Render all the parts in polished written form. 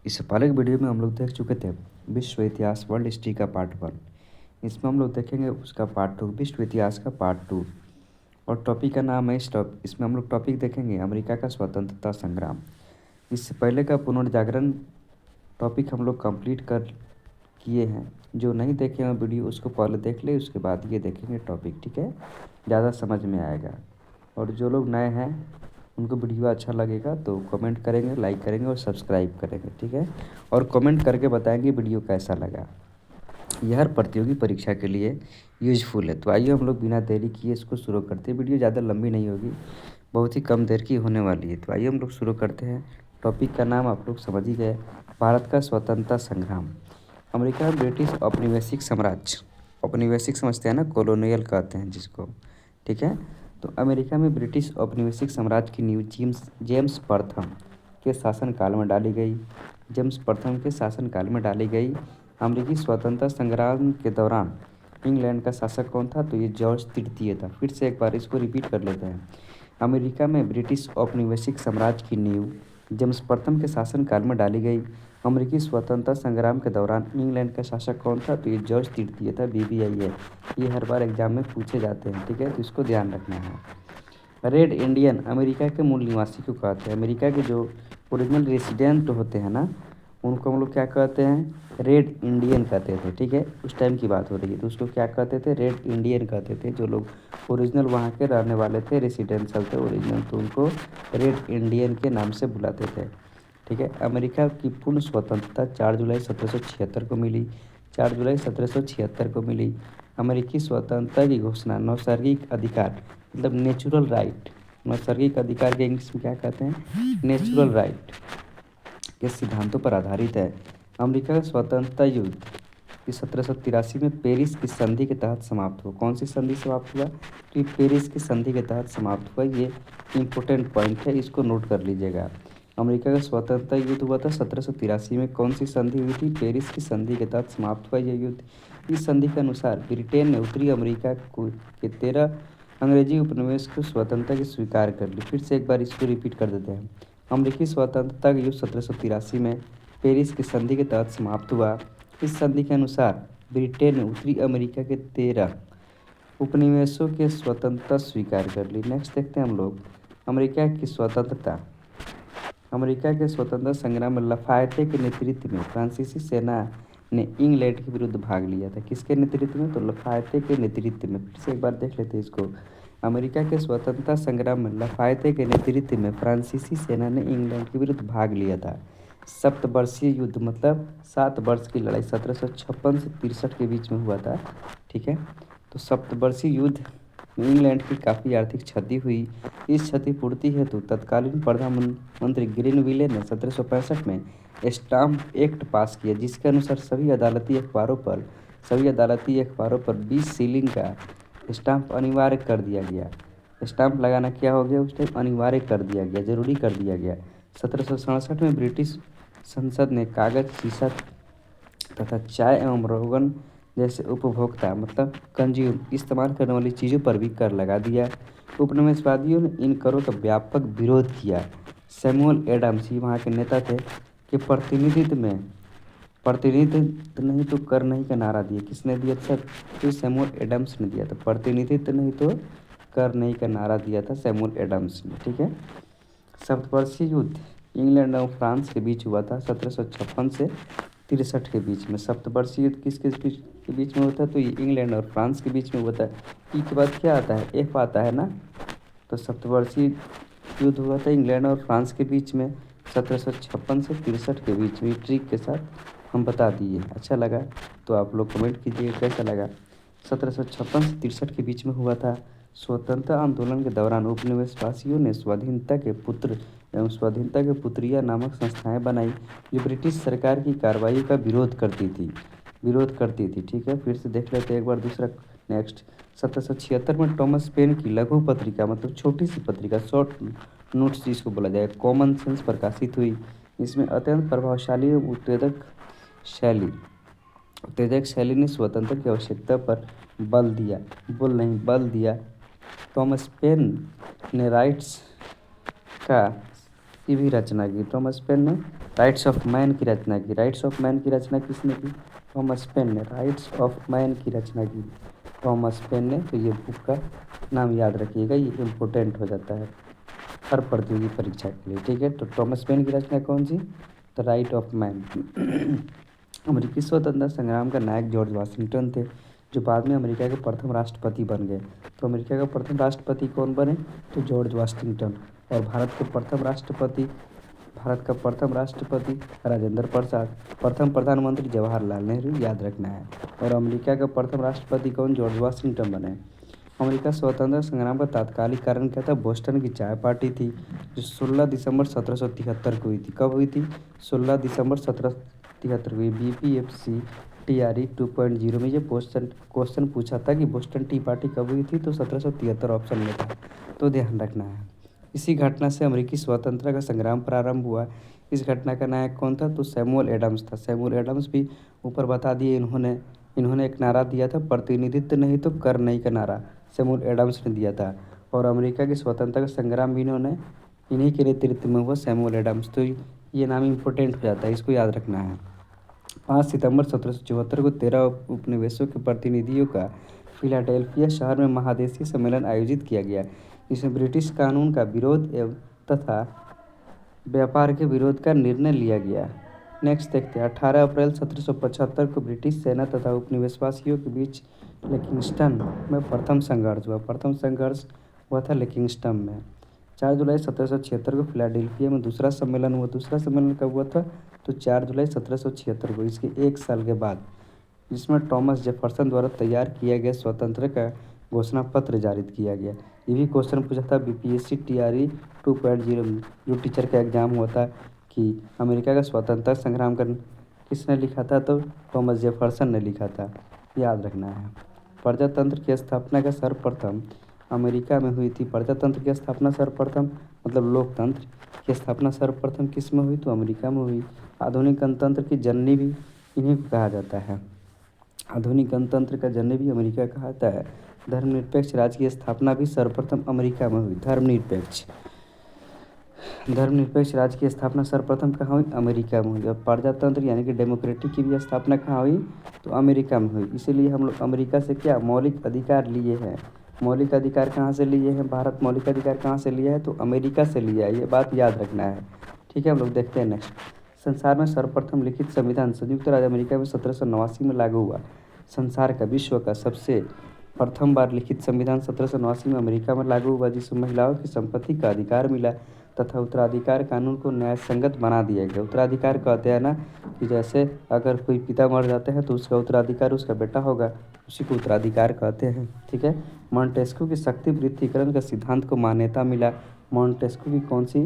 इससे पहले की वीडियो में हम लोग देख चुके थे विश्व इतिहास वर्ल्ड हिस्ट्री का पार्ट 1। इसमें हम लोग देखेंगे उसका पार्ट 2 विश्व इतिहास का पार्ट 2। और टॉपिक का नाम है इसमें हम लोग टॉपिक देखेंगे अमेरिका का स्वतंत्रता संग्राम। इससे पहले का पुनर्जागरण टॉपिक हम लोग कंप्लीट कर किए हैं। जो नहीं देखे हैं वीडियो उसको पहले देख ले, उसके बाद ये देखेंगे टॉपिक, ठीक है, ज़्यादा समझ में आएगा। और जो लोग नए हैं उनको वीडियो अच्छा लगेगा तो कमेंट करेंगे, लाइक करेंगे और सब्सक्राइब करेंगे, ठीक है। और कमेंट करके बताएंगे वीडियो कैसा लगा। यह हर प्रतियोगी परीक्षा के लिए यूजफुल है। तो आइए हम लोग बिना देरी किए इसको शुरू करते हैं। वीडियो ज़्यादा लंबी नहीं होगी, बहुत ही कम देर की होने वाली है। तो आइए हम लोग शुरू करते हैं। टॉपिक का नाम आप लोग समझ ही गए, भारत का स्वतंत्रता संग्राम। अमेरिका में ब्रिटिश औपनिवेशिक साम्राज्य, औपनिवेशिक समझते हैं ना, कॉलोनियल कहते हैं जिसको, ठीक है। तो अमेरिका में ब्रिटिश औपनिवेशिक साम्राज्य की नींव जेम्स प्रथम के शासनकाल में डाली गई। जेम्स प्रथम के शासनकाल में डाली गई। अमेरिकी स्वतंत्रता संग्राम के दौरान इंग्लैंड का शासक कौन था? तो ये जॉर्ज तृतीय था। फिर से एक बार इसको रिपीट कर लेते हैं। अमेरिका में ब्रिटिश औपनिवेशिक साम्राज्य की नींव जेम्स प्रथम के शासनकाल में डाली गई। अमेरिकी स्वतंत्रता संग्राम के दौरान इंग्लैंड का शासक कौन था? तो ये जॉर्ज तृतीय था। BBI है, ये हर बार एग्जाम में पूछे जाते हैं, ठीक है, तो इसको ध्यान रखना है। रेड इंडियन अमेरिका के मूल निवासी को कहते हैं। अमेरिका के जो ओरिजिनल रेसिडेंट होते हैं ना, उनको हम लोग क्या कहते हैं? रेड इंडियन कहते थे, ठीक है। उस टाइम की बात हो रही है, तो उसको क्या कहते थे? रेड इंडियन कहते थे। जो लोग ओरिजिनल वहाँ के रहने वाले थे, रेसिडेंशियल थे ओरिजिनल, तो उनको रेड इंडियन के नाम से बुलाते थे, ठीक है। अमेरिका की पूर्ण स्वतंत्रता 4 जुलाई 1776 को मिली। 4 जुलाई 1776 को मिली। अमेरिकी स्वतंत्रता की घोषणा नैसर्गिक अधिकार मतलब नेचुरल राइट, नैसर्गिक अधिकार के इंग्लिश में क्या कहते हैं? नेचुरल राइट के सिद्धांतों पर आधारित है। अमेरिका का स्वतंत्रता युद्ध कि 1783 में पेरिस की संधि के तहत समाप्त हुआ। कौन सी संधि समाप्त हुआ? तो ये पेरिस की संधि के तहत समाप्त हुआ। ये इम्पोर्टेंट पॉइंट है, इसको नोट कर लीजिएगा। अमेरिका का स्वतंत्रता युद्ध हुआ था 1783 में। कौन सी संधि हुई थी? पेरिस की संधि के तहत समाप्त हुआ यह युद्ध। इस संधि के अनुसार ब्रिटेन ने उत्तरी अमेरिका के 13 अंग्रेजी उपनिवेश को स्वतंत्रता की स्वीकार कर ली। फिर से एक बार इसको रिपीट कर देते हैं। अमेरिकी स्वतंत्रता का युद्ध 1783 में पेरिस की संधि के तहत समाप्त हुआ। इस संधि के अनुसार ब्रिटेन ने उत्तरी अमेरिका के 13 उपनिवेशों के स्वतंत्रता स्वीकार कर ली। नेक्स्ट देखते हैं हम लोग अमेरिका की स्वतंत्रता। अमेरिका के स्वतंत्रता संग्राम में लफायते के नेतृत्व में फ्रांसीसी सेना ने इंग्लैंड के विरुद्ध भाग लिया था। किसके नेतृत्व में? तो लफायते के नेतृत्व में। फिर से एक बार देख लेते हैं इसको। अमेरिका के स्वतंत्रता संग्राम में लफायते के नेतृत्व में फ्रांसीसी सेना ने इंग्लैंड के विरुद्ध भाग लिया था। सप्तवर्षीय युद्ध मतलब 7 वर्ष की लड़ाई 1756 से 63 के बीच में हुआ था, ठीक है। तो सप्तवर्षीय युद्ध में इंग्लैंड की काफ़ी आर्थिक क्षति हुई। इस क्षतिपूर्ति हेतु तत्कालीन प्रधानमंत्री ग्रीनविले ने 1765 में स्टाम्प एक्ट पास किया, जिसके अनुसार सभी अदालती अखबारों पर 20 शिलिंग का स्टाम्प अनिवार्य कर दिया गया। स्टाम्प लगाना क्या हो गया? उस टाइम अनिवार्य कर दिया गया, जरूरी कर दिया गया। 1767 में ब्रिटिश संसद ने कागज, शीशा तथा चाय एवं रोगन जैसे उपभोक्ता मतलब कंज्यूम इस्तेमाल करने वाली चीज़ों पर भी कर लगा दिया। उपनिवेशवादियों ने इन करों का व्यापक विरोध किया। सैमुअल एडम्स ही वहाँ के नेता थे कि प्रतिनिधित्व नहीं तो कर नहीं का नारा दिया। किसने दिया था? तो सैमुअल एडम्स ने दिया था। प्रतिनिधित्व नहीं तो कर नहीं का नारा दिया था सैमुअल एडम्स ने, ठीक है। सप्तवर्षीय युद्ध इंग्लैंड और फ्रांस के बीच हुआ था 1756 से 63 के बीच में। सप्तवर्षीय युद्ध किसके बीच में होता है? तो ये इंग्लैंड और फ्रांस के बीच में होता है। ई के बाद क्या आता है? एफ आता है ना। तो सप्तवर्षीय युद्ध हुआ था इंग्लैंड और फ्रांस के बीच में 1756 से 63 के बीच में। ट्रिक के साथ हम बता दिए। अच्छा लगा तो आप लोग कमेंट कीजिए कैसा लगा। 1756 से 63 के बीच में हुआ था। स्वतंत्रता आंदोलन के दौरान उपनिवेशवासियों ने स्वाधीनता के पुत्र एवं स्वाधीनता के पुत्रिया नामक संस्थाएं बनाई, जो ब्रिटिश सरकार की कार्रवाई का विरोध करती थी, ठीक है। फिर से देख लेते हैं एक बार दूसरा। नेक्स्ट 1776 में टॉमस पेन की लघु पत्रिका मतलब छोटी सी पत्रिका, शॉर्ट नोट्स जिसको बोला जाए, कॉमन सेंस प्रकाशित हुई। इसमें अत्यंत प्रभावशाली एवं उत्तेजक शैली ने स्वतंत्रता की आवश्यकता पर बल दिया। टॉमस पेन ने राइट्स का की भी रचना की। टॉमस पेन ने राइट्स ऑफ मैन की रचना की। राइट्स ऑफ मैन की रचना किसने की? थॉमस पेन ने। राइट्स ऑफ मैन की रचना की थॉमस पेन ने। तो ये बुक का नाम याद रखिएगा, ये इम्पोर्टेंट हो जाता है हर प्रतियोगी परीक्षा के लिए। ठीक है, तो थॉमस पेन की रचना कौन सी? The right of man. अमेरिकी स्वतंत्रता संग्राम का नायक जॉर्ज वाशिंगटन थे, जो बाद में अमेरिका के प्रथम राष्ट्रपति बन गए। तो अमेरिका का प्रथम राष्ट्रपति कौन बने? तो जॉर्ज वाशिंगटन। और भारत का प्रथम राष्ट्रपति राजेंद्र प्रसाद। प्रथम प्रधानमंत्री जवाहरलाल नेहरू, याद रखना है। और अमेरिका का प्रथम राष्ट्रपति कौन? जॉर्ज वाशिंगटन बने। अमेरिका स्वतंत्रता संग्राम का तात्कालिक कारण क्या था? बोस्टन की चाय पार्टी थी, जो 16 दिसंबर 1773 को हुई थी। कब हुई थी? 16 दिसंबर 1773 को हुई। BPFC TRE 2.0 में ये क्वेश्चन पूछा था कि बोस्टन टी पार्टी कब हुई थी, तो 1773 ऑप्शन में था, तो ध्यान रखना है। इसी घटना से अमेरिकी स्वतंत्रता का संग्राम प्रारंभ हुआ। इस घटना का नायक कौन था? तो सैमुअल एडम्स था। सैमुअल एडम्स भी ऊपर बता दिए। इन्होंने एक नारा दिया था, प्रतिनिधित्व नहीं तो कर नहीं का नारा सैमुअल एडम्स ने दिया था। और अमेरिका की स्वतंत्रता का संग्राम भी इन्हीं के नेतृत्व में हुआ, सैमुअल एडम्स। तो ये नाम इम्पोर्टेंट हो जाता है, इसको याद रखना है। 5 सितंबर 1774 को 13 उपनिवेशों के प्रतिनिधियों का फिलाडेल्फिया शहर में महादेशीय सम्मेलन आयोजित किया गया, जिसमें ब्रिटिश कानून का विरोध एवं तथा व्यापार के विरोध का निर्णय लिया गया। नेक्स्ट देखते हैं। 18 अप्रैल 1775 को ब्रिटिश सेना तथा उपनिवेशवासियों के बीच लेकिंगस्टन में प्रथम संघर्ष हुआ। प्रथम संघर्ष हुआ था लेकिंगस्टन में। 4 जुलाई 1776 को फिलाडेल्फिया में दूसरा सम्मेलन हुआ। दूसरा सम्मेलन कब हुआ था? तो 4 जुलाई 1776 को, इसके एक साल के बाद, जिसमें टॉमस जेफरसन द्वारा तैयार किया गया स्वतंत्र का घोषणा पत्र जारी किया गया। ये भी क्वेश्चन पूछा था BPSC TRE 2.0 में, जो टीचर का एग्जाम हुआ था, कि अमेरिका का स्वतंत्रता संग्राम का किसने लिखा था? तो टॉमस जेफरसन ने लिखा था, याद रखना है। प्रजातंत्र की स्थापना का सर्वप्रथम अमेरिका में हुई थी। प्रजातंत्र की स्थापना सर्वप्रथम मतलब लोकतंत्र की स्थापना सर्वप्रथम किस में हुई? तो अमेरिका में हुई। आधुनिक गणतंत्र की जननी भी इन्हीं को कहा जाता है। आधुनिक गणतंत्र का जननी भी अमेरिका कहा जाता है। धर्मनिरपेक्ष राज्य की स्थापना भी सर्वप्रथम अमेरिका में हुई। धर्मनिरपेक्ष राज्य की स्थापना सर्वप्रथम कहाँ हुई? अमेरिका में हुई। और प्रजातंत्र यानी कि डेमोक्रेटिक की भी स्थापना कहाँ हुई? तो अमेरिका में हुई। इसीलिए हम लोग अमेरिका से क्या मौलिक अधिकार लिए हैं? मौलिक अधिकार कहाँ से लिए हैं? भारत मौलिक अधिकार कहाँ से लिया है? तो अमेरिका से लिया है। ये बात याद रखना है। ठीक है, हम लोग देखते हैं नेक्स्ट। संसार में सर्वप्रथम लिखित संविधान संयुक्त राज्य अमेरिका में 1789 में लागू हुआ। संसार का, विश्व का सबसे प्रथम बार लिखित संविधान 1789 में अमेरिका में लागू हुआ, जिसमें महिलाओं की संपत्ति का अधिकार मिला तथा उत्तराधिकार कानून को न्याय संगत बना दिया गया। उत्तराधिकार कहते हैं ना कि जैसे अगर कोई पिता मर जाते हैं तो उसका उत्तराधिकार उसका बेटा होगा, उसी को उत्तराधिकार कहते हैं। ठीक है। मॉन्टेस्क्यू की शक्ति वृत्तीकरण का सिद्धांत को मान्यता मिला। मॉन्टेस्क्यू की कौन सी?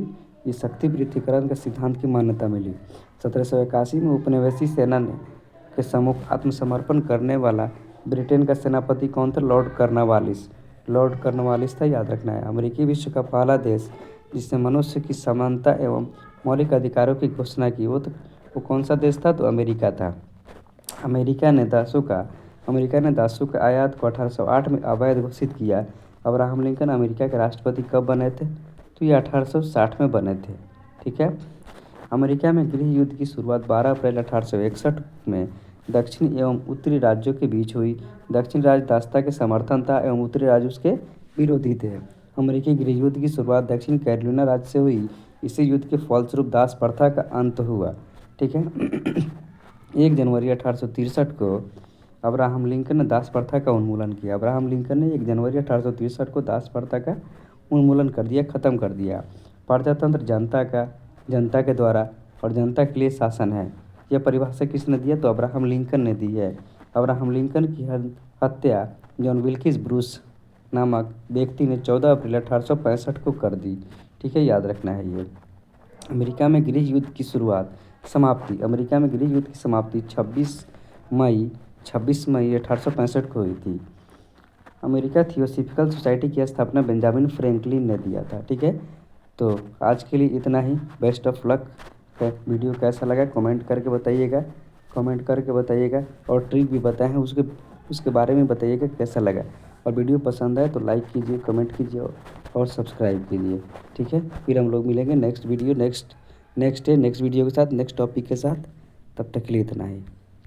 ये शक्ति वृत्तीकरण का सिद्धांत की मान्यता मिली। 1781 में उपनिवेशी सेना के सम्मुख आत्मसमर्पण करने वाला ब्रिटेन का सेनापति कौन था? Lord Cornwallis. लॉर्ड कॉर्नवालिस था, याद रखना है। अमेरिकी विश्व का पहला देश जिसने मनुष्य की समानता एवं मौलिक अधिकारों की घोषणा की, वो कौन सा देश था? तो अमेरिका था। अमेरिका ने दासों के आयात को 1808 में अवैध घोषित किया। अब्राहम लिंकन अमेरिका के राष्ट्रपति कब बने थे? तो ये 1860 में बने थे। ठीक है। अमेरिका में गृह युद्ध की शुरुआत 12 अप्रैल 1861 में दक्षिणी एवं उत्तरी राज्यों के बीच हुई। दक्षिणी राज्य दासता के समर्थन था एवं उत्तरी राज्य उसके विरोधी थे। अमेरिकी गृह युद्ध की शुरुआत दक्षिण कैरोलिना राज्य से हुई। इसी युद्ध के फलस्वरूप दास प्रथा का अंत हुआ। ठीक है। 1 जनवरी 1863 को अब्राहम लिंकन ने दास प्रथा का उन्मूलन किया। अब्राहम लिंकन ने 1 जनवरी 1863 को दास प्रथा का उन्मूलन कर दिया, खत्म कर दिया। प्रजातंत्र जनता के द्वारा और जनता के लिए शासन है। यह परिभाषा किसने दिया? तो अब्राहम लिंकन ने दी है। अब्राहम लिंकन की हत्या जॉन विल्किस ब्रूस नामक व्यक्ति ने 14 अप्रैल 1865 को कर दी। ठीक है, याद रखना है ये। अमेरिका में गृह युद्ध की अमेरिका में गृह युद्ध की समाप्ति 26 मई 1865 को हुई थी। अमेरिका थियोसॉफिकल सोसाइटी की स्थापना बेंजामिन फ्रैंकलिन ने दिया था। ठीक है, तो आज के लिए इतना ही। Best of luck. वीडियो कैसा लगा कमेंट करके बताइएगा और ट्रिक भी बताएं हैं, उसके बारे में बताइएगा कैसा लगा। और वीडियो पसंद आए तो लाइक कीजिए, कमेंट कीजिए और सब्सक्राइब कीजिए। ठीक है, फिर हम लोग मिलेंगे नेक्स्ट नेक्स्ट वीडियो के साथ नेक्स्ट टॉपिक के साथ। तब तक के लिए इतना ही।